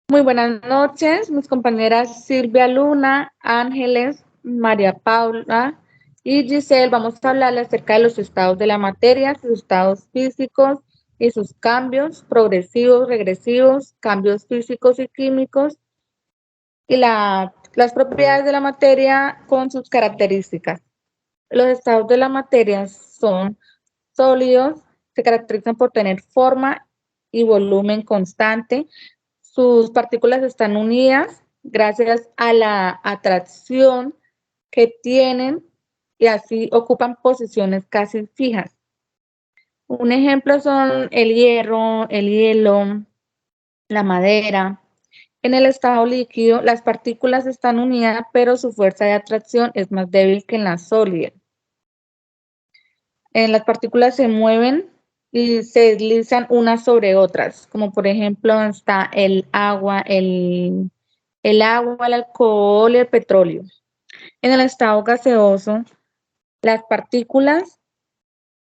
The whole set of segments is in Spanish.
Muy buenas noches, mis compañeras Silvia Luna, Ángeles, María Paula y Giselle. Vamos a hablar acerca de los estados de la materia, sus estados físicos y sus cambios progresivos, regresivos, cambios físicos y químicos y las propiedades de la materia con sus características. Los estados de la materia son sólidos, se caracterizan por tener forma y volumen constante. Sus partículas están unidas gracias a la atracción que tienen y así ocupan posiciones casi fijas. Un ejemplo son el hierro, el hielo, la madera. En el estado líquido, las partículas están unidas, pero su fuerza de atracción es más débil que en la sólida. Las partículas se mueven y se deslizan unas sobre otras, como por ejemplo está el agua, el alcohol y el petróleo. En el estado gaseoso, las partículas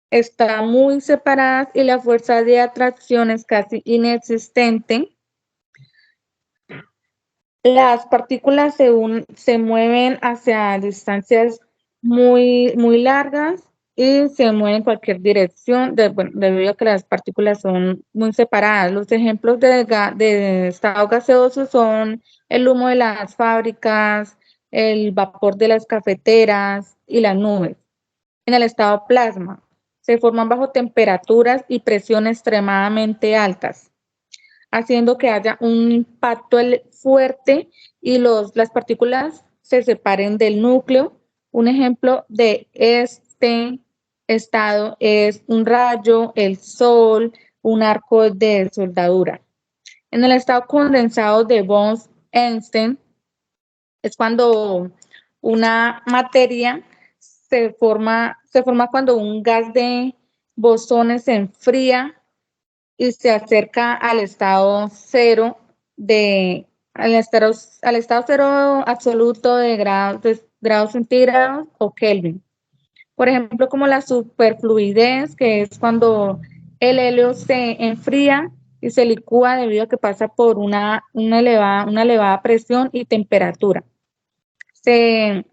están muy separadas y la fuerza de atracción es casi inexistente. Las partículas se mueven hacia distancias muy largas y se mueven en cualquier dirección debido a que las partículas son muy separadas. Los ejemplos de estado gaseoso son el humo de las fábricas, el vapor de las cafeteras y las nubes. En el estado plasma se forman bajo temperaturas y presión extremadamente altas, haciendo que haya un impacto fuerte y las partículas se separen del núcleo. Un ejemplo de este estado es un rayo, el sol, un arco de soldadura. En el estado condensado de Bose-Einstein es cuando una materia se forma cuando un gas de bosones se enfría y se acerca al estado cero al estado cero absoluto de grados centígrados o Kelvin. Por ejemplo, como la superfluidez, que es cuando el helio se enfría y se licúa debido a que pasa por una elevada presión y temperatura, se,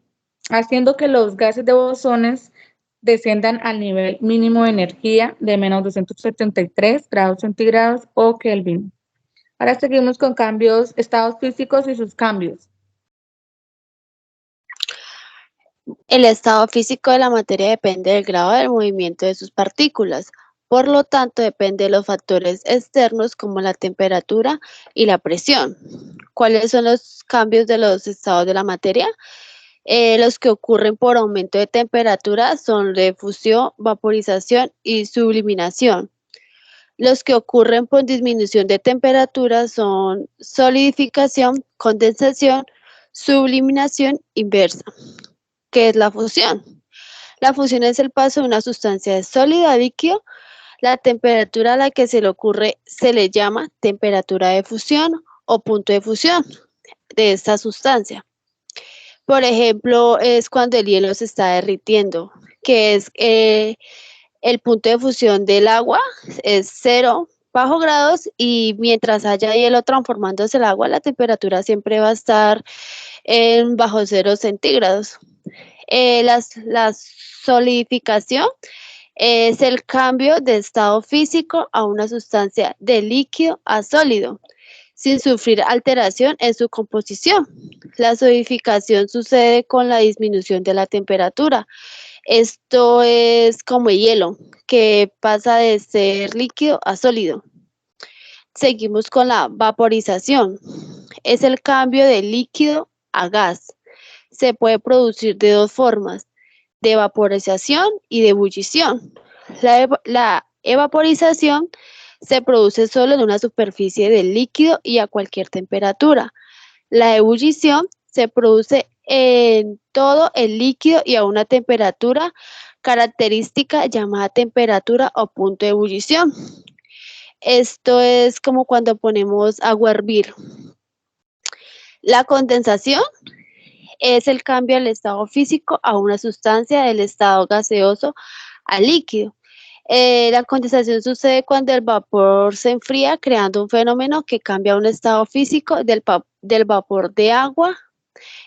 haciendo que los gases de bosones desciendan al nivel mínimo de energía de menos 273 grados centígrados o Kelvin. Ahora seguimos con cambios, estados físicos y sus cambios. El estado físico de la materia depende del grado del movimiento de sus partículas. Por lo tanto, depende de los factores externos como la temperatura y la presión. ¿Cuáles son los cambios de los estados de la materia? Los que ocurren por aumento de temperatura son de fusión, vaporización y subliminación. Los que ocurren por disminución de temperatura son solidificación, condensación, subliminación inversa. ¿Qué es la fusión? La fusión es el paso de una sustancia de sólido a líquido. La temperatura a la que se le ocurre se le llama temperatura de fusión o punto de fusión de esta sustancia. Por ejemplo, es cuando el hielo se está derritiendo, que es el punto de fusión del agua es 0 bajo grados y mientras haya hielo transformándose el agua, la temperatura siempre va a estar en bajo 0 centígrados. La solidificación es el cambio de estado físico a una sustancia de líquido a sólido, sin sufrir alteración en su composición. La solidificación sucede con la disminución de la temperatura. Esto es como el hielo, que pasa de ser líquido a sólido. Seguimos con la vaporización. Es el cambio de líquido a gas. Se puede producir de dos formas, de vaporización y de ebullición. La evaporización se produce solo en una superficie del líquido y a cualquier temperatura. La ebullición se produce en todo el líquido y a una temperatura característica llamada temperatura o punto de ebullición. Esto es como cuando ponemos agua a hervir. La condensación es el cambio del estado físico a una sustancia del estado gaseoso a líquido. La condensación sucede cuando el vapor se enfría, creando un fenómeno que cambia un estado físico del vapor de agua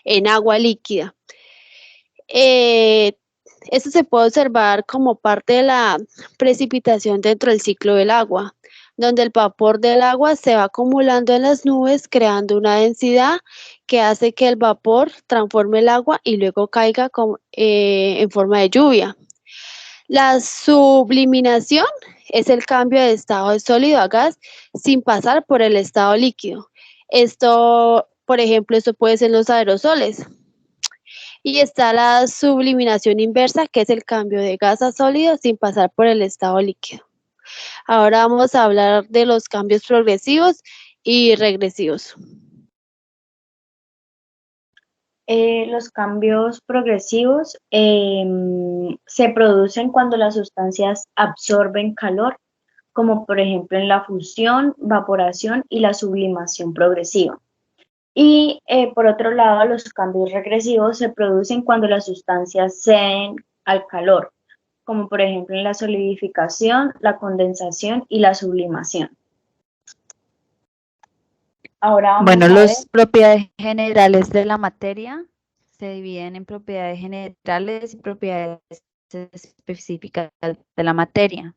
en agua líquida. Eh, Esto se puede observar como parte de la precipitación dentro del ciclo del agua, donde el vapor del agua se va acumulando en las nubes, creando una densidad que hace que el vapor transforme el agua y luego caiga en forma de lluvia. La subliminación es el cambio de estado de sólido a gas sin pasar por el estado líquido. Esto, por ejemplo, esto puede ser los aerosoles. Y está la subliminación inversa, que es el cambio de gas a sólido sin pasar por el estado líquido. Ahora vamos a hablar de los cambios progresivos y regresivos. Los cambios progresivos se producen cuando las sustancias absorben calor, como por ejemplo en la fusión, vaporación y la sublimación progresiva. Y por otro lado, los cambios regresivos se producen cuando las sustancias ceden al calor, como por ejemplo en la solidificación, la condensación y la sublimación. Ahora vamos Bueno, a ver. las propiedades generales de la materia se dividen en propiedades generales y propiedades específicas de la materia.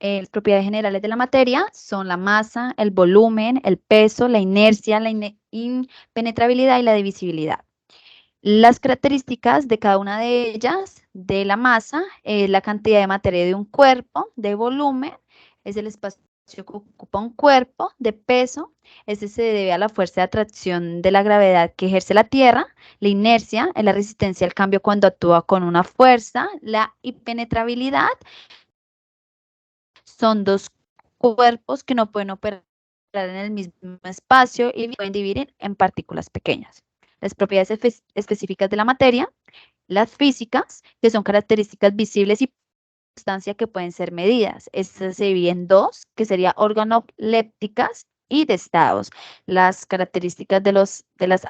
Las propiedades generales de la materia son la masa, el volumen, el peso, la inercia, la impenetrabilidad y la divisibilidad. Las características de cada una de ellas, de la masa, es la cantidad de materia de un cuerpo, de volumen, es el espacio que ocupa un cuerpo, de peso, este se debe a la fuerza de atracción de la gravedad que ejerce la Tierra, la inercia es la resistencia al cambio cuando actúa con una fuerza, la impenetrabilidad son dos cuerpos que no pueden operar en el mismo espacio y pueden dividir en partículas pequeñas. Las propiedades específicas de la materia, las físicas, que son características visibles y sustancia que pueden ser medidas. Estas se dividen en dos, que serían organolépticas y de estados. Las características de las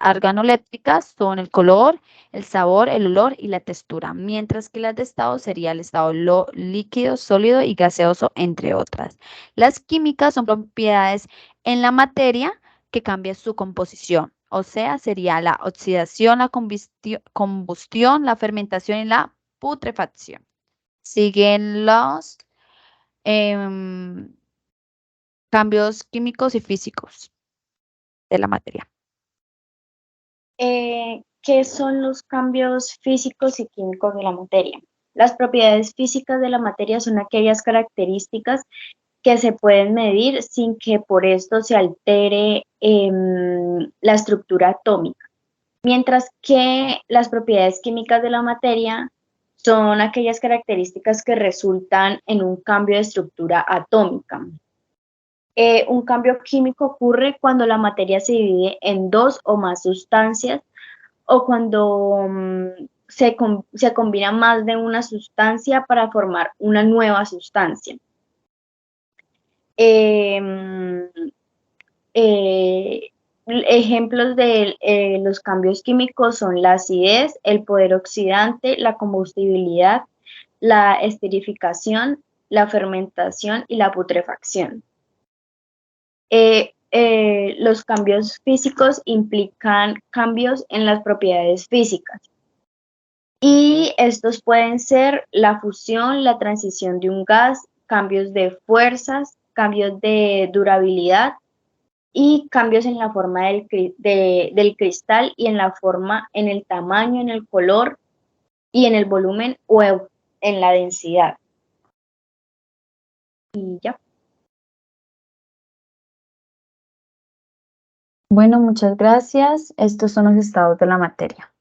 organolépticas son el color, el sabor, el olor y la textura, mientras que las de estado sería el estado líquido, sólido y gaseoso, entre otras. Las químicas son propiedades en la materia que cambian su composición. O sea, sería la oxidación, la combustión, la fermentación y la putrefacción. Siguen los cambios químicos y físicos de la materia. ¿Qué son los cambios físicos y químicos de la materia? Las propiedades físicas de la materia son aquellas características que se pueden medir sin que por esto se altere la estructura atómica, mientras que las propiedades químicas de la materia son aquellas características que resultan en un cambio de estructura atómica. Un cambio químico ocurre cuando la materia se divide en dos o más sustancias o cuando se combina más de una sustancia para formar una nueva sustancia. Ejemplos de los cambios químicos son la acidez, el poder oxidante, la combustibilidad, la esterificación, la fermentación y la putrefacción. Los cambios físicos implican cambios en las propiedades físicas. Y estos pueden ser la fusión, la transición de un gas, cambios de fuerzas, cambios de durabilidad y cambios en la forma del cristal y en la forma, en el tamaño, en el color y en el volumen o en la densidad. Y ya. Bueno, muchas gracias. Estos son los estados de la materia.